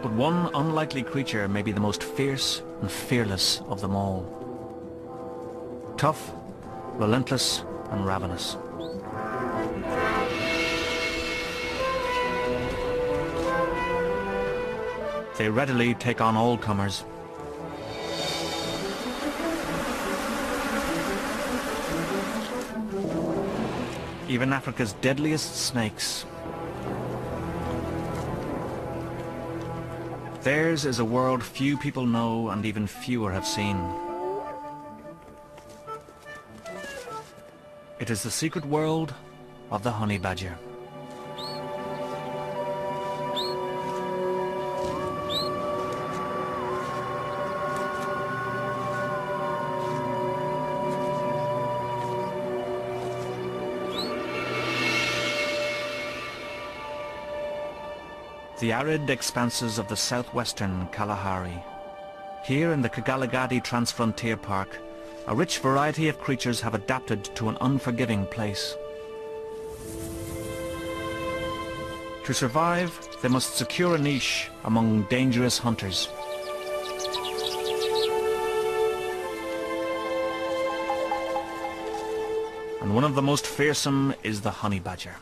But one unlikely creature may be the most fierce and fearless of them all. Tough, relentless, and ravenous. They readily take on all comers. Even Africa's deadliest snakes. Theirs is a world few people know and even fewer have seen. It is the secret world of the honey badger. The arid expanses of the southwestern Kalahari. Here in the Kigalagadi Transfrontier Park, a rich variety of creatures have adapted to an unforgiving place. To survive, they must secure a niche among dangerous hunters. And one of the most fearsome is the honey badger.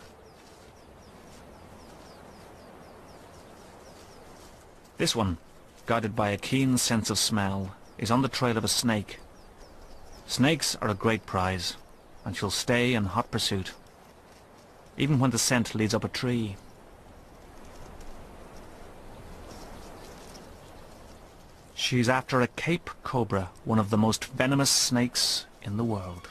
This one, guided by a keen sense of smell, is on the trail of a snake. Snakes are a great prize, and she'll stay in hot pursuit, even when the scent leads up a tree. She's after a Cape cobra, one of the most venomous snakes in the world.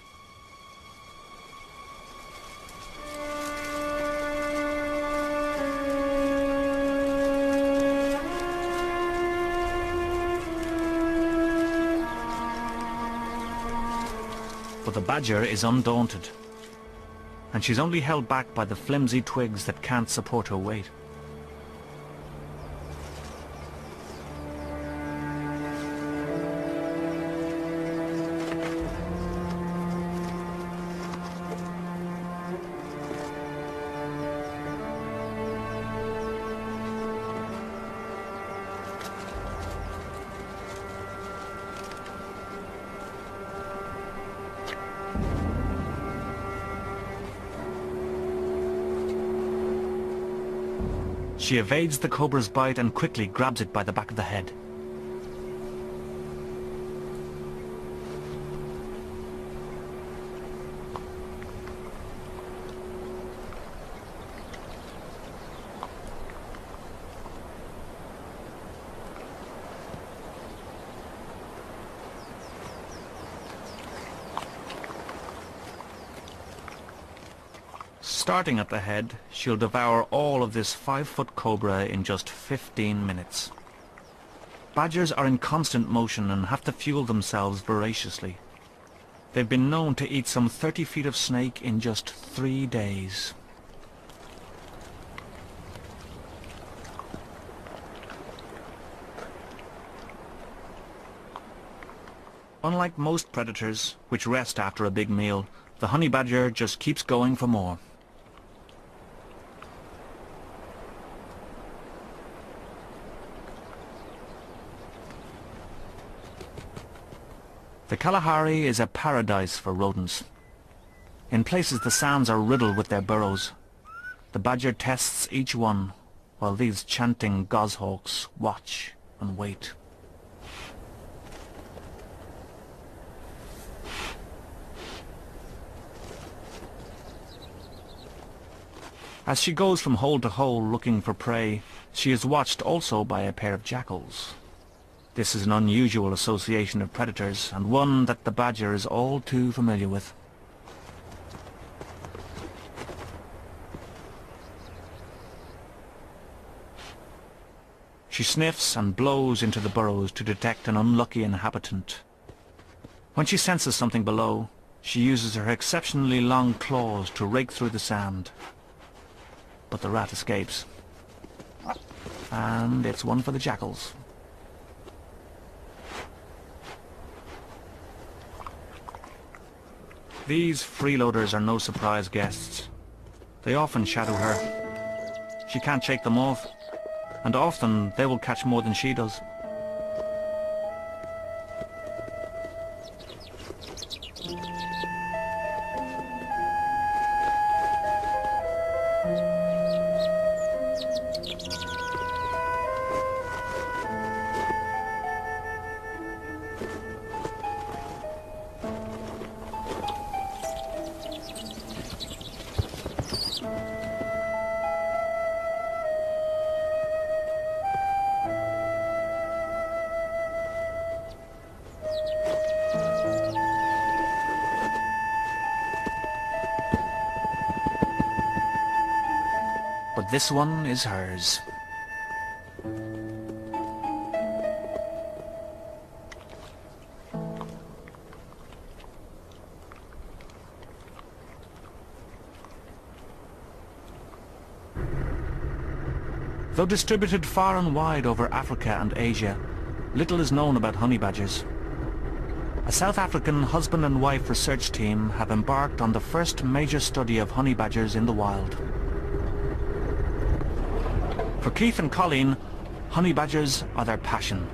But the badger is undaunted, and she's only held back by the flimsy twigs that can't support her weight. She evades the cobra's bite and quickly grabs it by the back of the head. Starting at the head, she'll devour all of this 5-foot cobra in just 15 minutes. Badgers are in constant motion and have to fuel themselves voraciously. They've been known to eat some 30 feet of snake in just 3 days. Unlike most predators, which rest after a big meal, the honey badger just keeps going for more. The Kalahari is a paradise for rodents. In places the sands are riddled with their burrows. The badger tests each one, while these chanting goshawks watch and wait. As she goes from hole to hole looking for prey, she is watched also by a pair of jackals. This is an unusual association of predators, and one that the badger is all too familiar with. She sniffs and blows into the burrows to detect an unlucky inhabitant. When she senses something below, she uses her exceptionally long claws to rake through the sand. But the rat escapes. And it's one for the jackals. These freeloaders are no surprise guests. They often shadow her. She can't shake them off, and often they will catch more than she does. But this one is hers. Though distributed far and wide over Africa and Asia, little is known about honey badgers. A South African husband and wife research team have embarked on the first major study of honey badgers in the wild. For Keith and Colleen, honey badgers are their passion.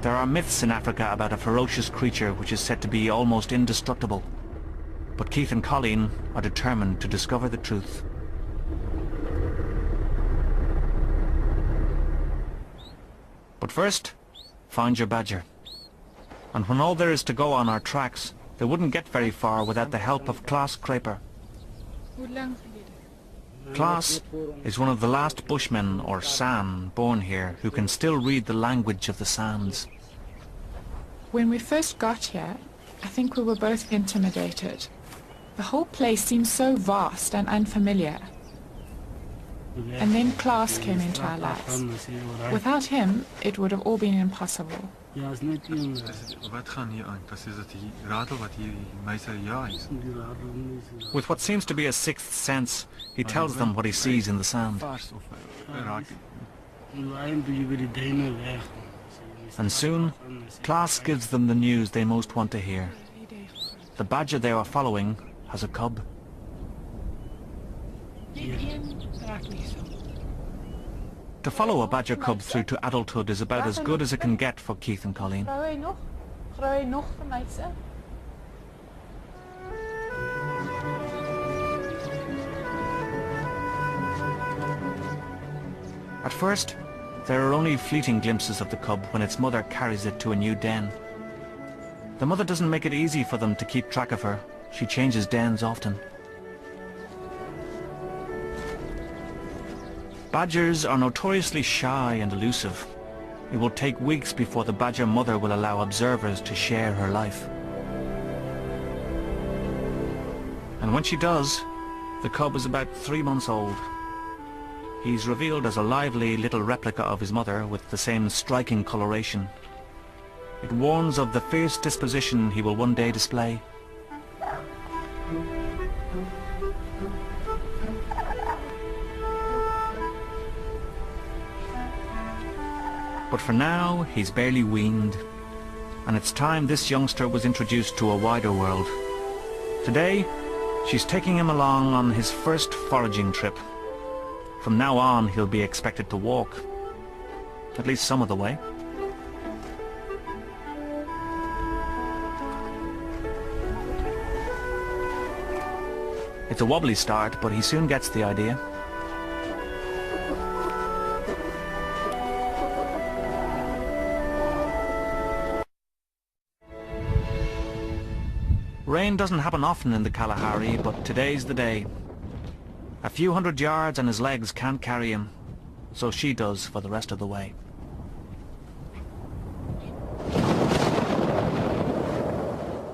There are myths in Africa about a ferocious creature which is said to be almost indestructible. But Keith and Colleen are determined to discover the truth. But first, find your badger. And when all there is to go on are tracks, they wouldn't get very far without the help of Klaas Kruiper. Klaas is one of the last bushmen, or San, born here, who can still read the language of the sands. When we first got here, I think we were both intimidated. The whole place seemed so vast and unfamiliar. And then Klaas came into our lives. Without him, it would have all been impossible. With what seems to be a sixth sense, he tells them what he sees in the sand. And soon, Klaas gives them the news they most want to hear. The badger they are following has a cub. To follow a badger cub through to adulthood is about as good as it can get for Keith and Colleen. At first, there are only fleeting glimpses of the cub when its mother carries it to a new den. The mother doesn't make it easy for them to keep track of her. She changes dens often. Badgers are notoriously shy and elusive. It will take weeks before the badger mother will allow observers to share her life. And when she does, the cub is about 3 months old. He's revealed as a lively little replica of his mother with the same striking coloration. It warns of the fierce disposition he will one day display. But for now, he's barely weaned, and it's time this youngster was introduced to a wider world. Today, she's taking him along on his first foraging trip. From now on, he'll be expected to walk, at least some of the way. It's a wobbly start, but he soon gets the idea. Rain doesn't happen often in the Kalahari, but today's the day. A few hundred yards and his legs can't carry him, so she does for the rest of the way.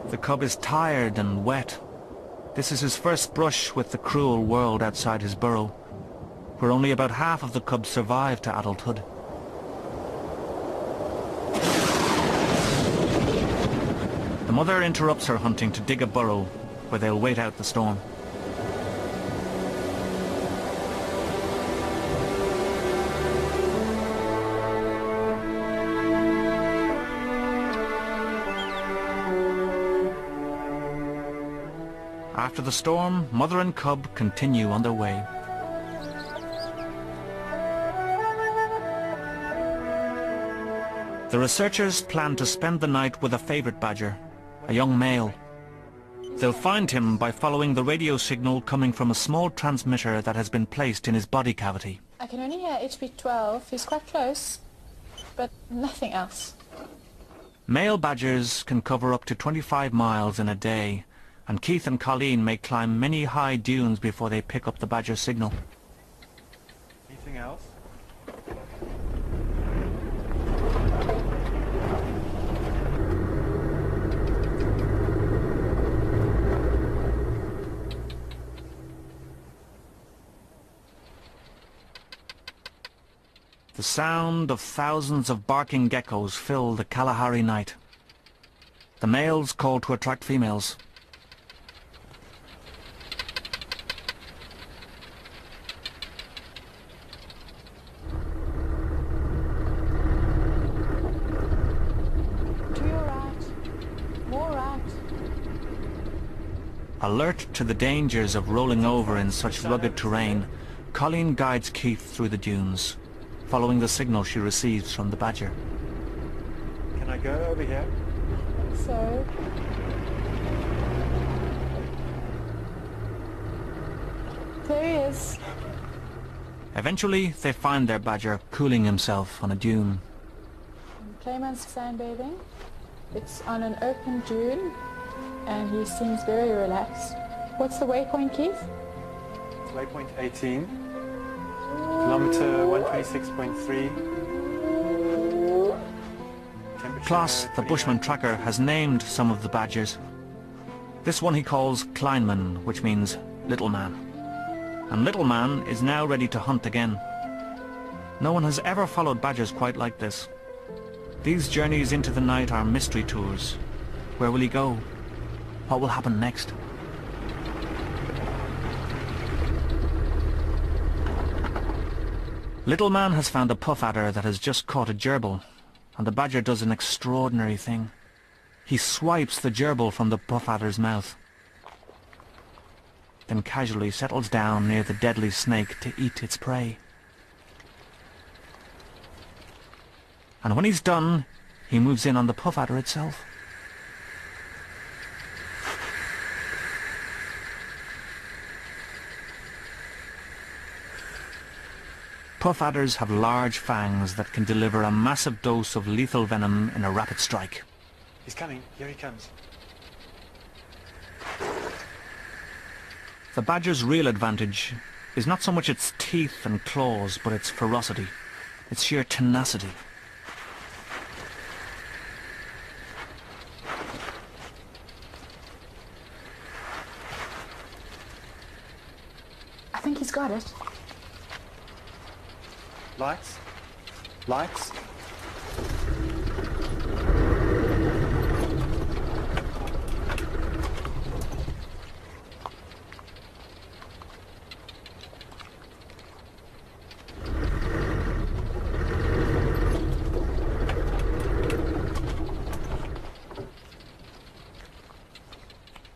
The cub is tired and wet. This is his first brush with the cruel world outside his burrow, where only about half of the cubs survive to adulthood. The mother interrupts her hunting to dig a burrow where they'll wait out the storm. After the storm, mother and cub continue on their way. The researchers plan to spend the night with a favourite badger, a young male. They'll find him by following the radio signal coming from a small transmitter that has been placed in his body cavity. I can only hear HB12. He's quite close, but nothing else. Male badgers can cover up to 25 miles in a day, and Keith and Colleen may climb many high dunes before they pick up the badger signal. Anything else? The sound of thousands of barking geckos fill the Kalahari night. The males call to attract females. To your right. More right. Alert to the dangers of rolling over in such rugged terrain, Colleen guides Keith through the dunes, following the signal she receives from the badger. Can I go over here? So, there he is. Eventually, they find their badger cooling himself on a dune. Clayman's sunbathing. It's on an open dune, and he seems very relaxed. What's the waypoint, Keith? It's waypoint 18. Kilometer 126.3. Klaas, the bushman tracker, has named some of the badgers. This one he calls Kleinman, which means little man. And little man is now ready to hunt again. No one has ever followed badgers quite like this. These journeys into the night are mystery tours. Where will he go? What will happen next? Little man has found a puff adder that has just caught a gerbil, and the badger does an extraordinary thing. He swipes the gerbil from the puff adder's mouth, then casually settles down near the deadly snake to eat its prey. And when he's done, he moves in on the puff adder itself. Puff adders have large fangs that can deliver a massive dose of lethal venom in a rapid strike. He's coming. Here he comes. The badger's real advantage is not so much its teeth and claws, but its ferocity, its sheer tenacity. I think he's got it. Lights? Lights?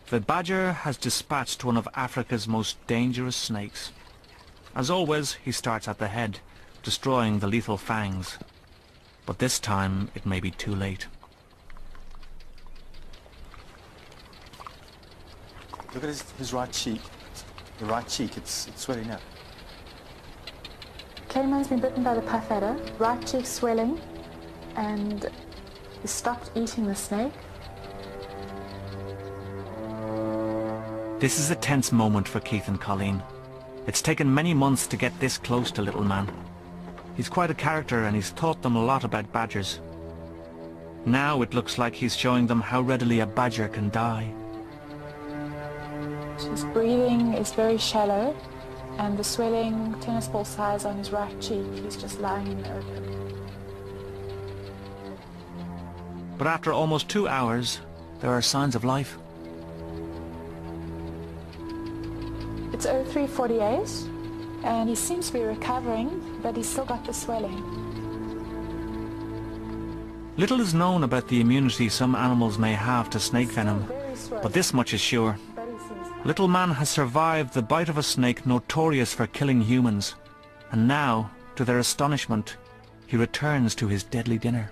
The badger has dispatched one of Africa's most dangerous snakes. As always, he starts at the head, destroying the lethal fangs. But this time, it may be too late. Look at his right cheek. The right cheek, it's swelling up. Cayman's been bitten by the puff adder, right cheek swelling, and he stopped eating the snake. This is a tense moment for Keith and Colleen. It's taken many months to get this close to little man. He's quite a character and he's taught them a lot about badgers. Now it looks like he's showing them how readily a badger can die. His breathing is very shallow, and the swelling, tennis ball size on his right cheek, he's just lying in the open. But after almost 2 hours, there are signs of life. It's 03:48, and he seems to be recovering, but he's still got the swelling. Little is known about the immunity some animals may have to snake venom, but this much is sure. Little man has survived the bite of a snake notorious for killing humans, and now, to their astonishment, he returns to his deadly dinner.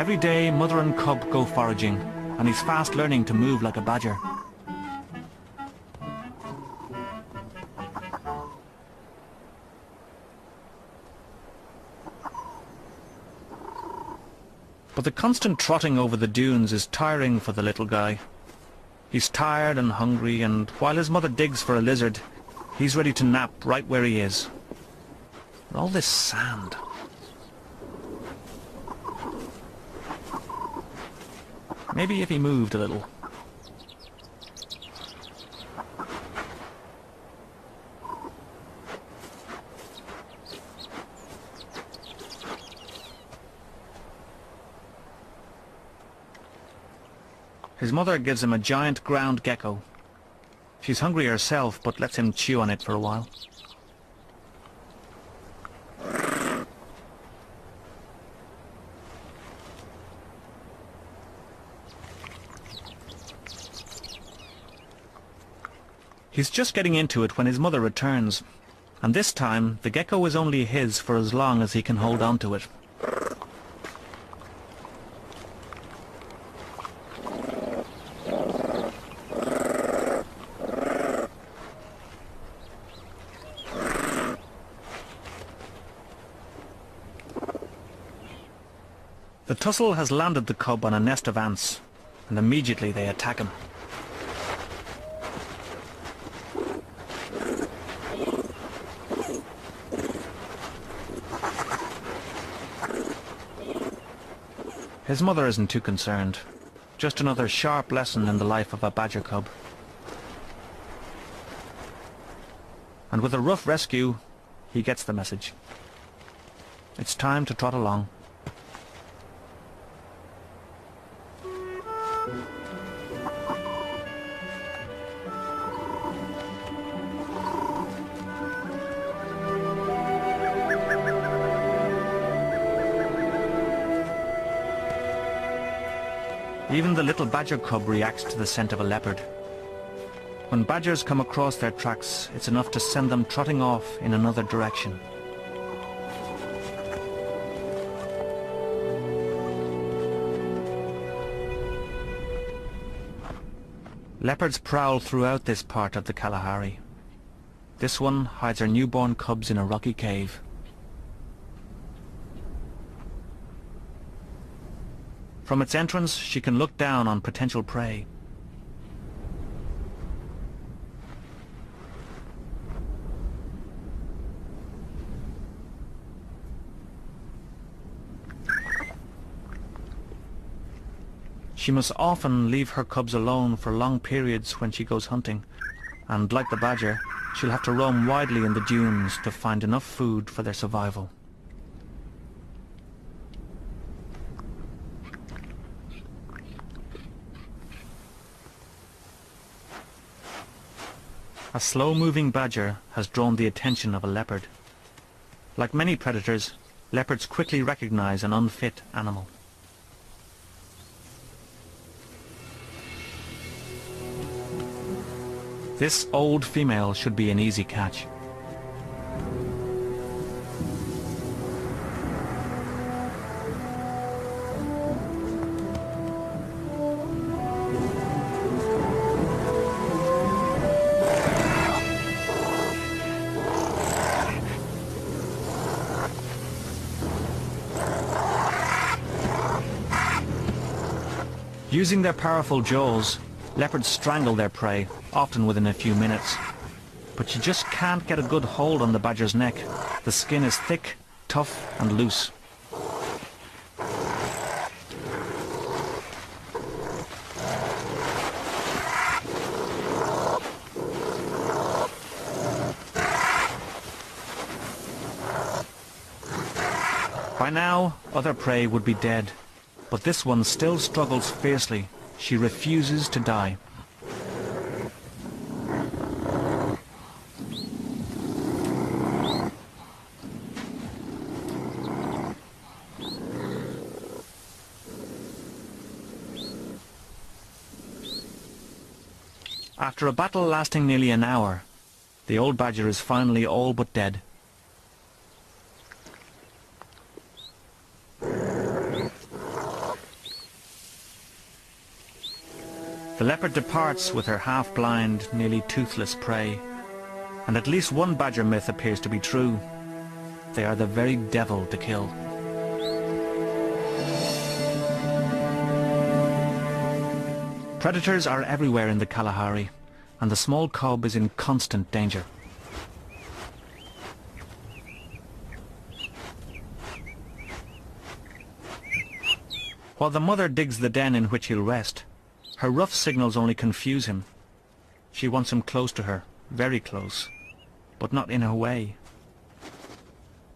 Every day, mother and cub go foraging, and he's fast learning to move like a badger. But the constant trotting over the dunes is tiring for the little guy. He's tired and hungry, and while his mother digs for a lizard, he's ready to nap right where he is. And all this sand. Maybe if he moved a little. His mother gives him a giant ground gecko. She's hungry herself, but lets him chew on it for a while. He's just getting into it when his mother returns, and this time the gecko is only his for as long as he can hold on to it. The tussle has landed the cub on a nest of ants, and immediately they attack him. His mother isn't too concerned. Just another sharp lesson in the life of a badger cub. And with a rough rescue, he gets the message. It's time to trot along. Even the little badger cub reacts to the scent of a leopard. When badgers come across their tracks, it's enough to send them trotting off in another direction. Leopards prowl throughout this part of the Kalahari. This one hides her newborn cubs in a rocky cave. From its entrance, she can look down on potential prey. She must often leave her cubs alone for long periods when she goes hunting, and like the badger, she'll have to roam widely in the dunes to find enough food for their survival. A slow-moving badger has drawn the attention of a leopard. Like many predators, leopards quickly recognize an unfit animal. This old female should be an easy catch. Using their powerful jaws, leopards strangle their prey, often within a few minutes. But you just can't get a good hold on the badger's neck. The skin is thick, tough, and loose. By now, other prey would be dead. But this one still struggles fiercely. She refuses to die. After a battle lasting nearly an hour, the old badger is finally all but dead. The leopard departs with her half-blind, nearly toothless prey, and at least one badger myth appears to be true. They are the very devil to kill. Predators are everywhere in the Kalahari, and the small cub is in constant danger. While the mother digs the den in which he'll rest, her rough signals only confuse him. She wants him close to her, very close, but not in her way.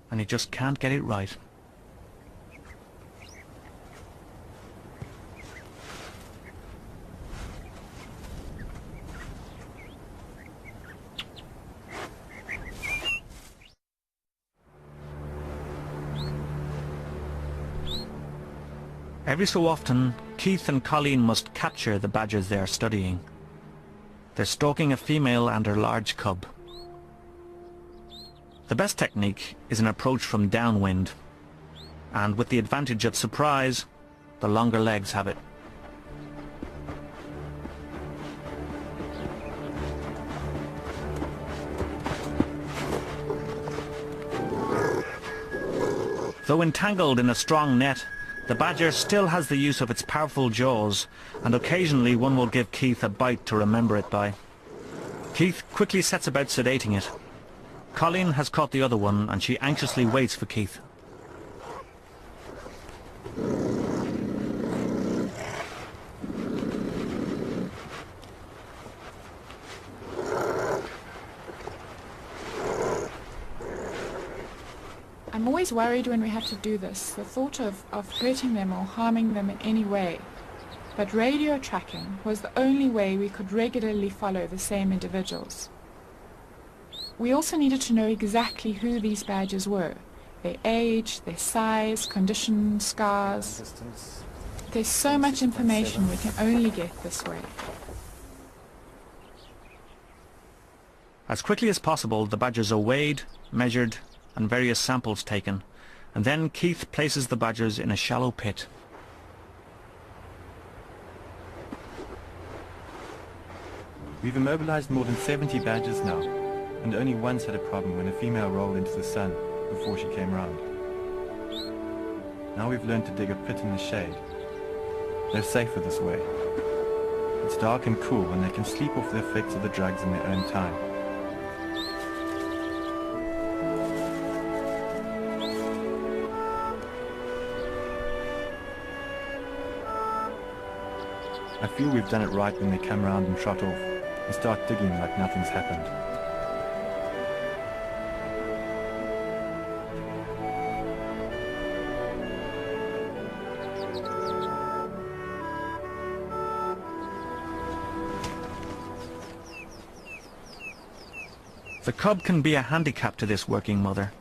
And he just can't get it right. Every so often, Keith and Colleen must capture the badgers they are studying. They're stalking a female and her large cub. The best technique is an approach from downwind, and with the advantage of surprise, the longer legs have it. Though entangled in a strong net, the badger still has the use of its powerful jaws, and occasionally one will give Keith a bite to remember it by. Keith quickly sets about sedating it. Colleen has caught the other one, and she anxiously waits for Keith. I'm always worried when we have to do this, the thought of hurting them or harming them in any way. But radio tracking was the only way we could regularly follow the same individuals. We also needed to know exactly who these badgers were, their age, their size, condition, scars. Distance. There's so much information we can only get this way. As quickly as possible, the badgers are weighed, measured, and various samples taken, and then Keith places the badgers in a shallow pit. We've immobilized more than 70 badgers now, and only once had a problem when a female rolled into the sun before she came round. Now we've learned to dig a pit in the shade. They're safer this way. It's dark and cool, and they can sleep off the effects of the drugs in their own time. I feel we've done it right when they come round and trot off and start digging like nothing's happened. The cub can be a handicap to this working mother.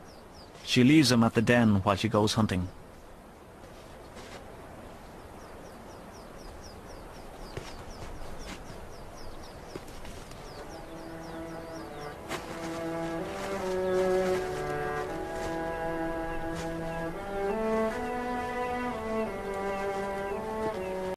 She leaves him at the den while she goes hunting.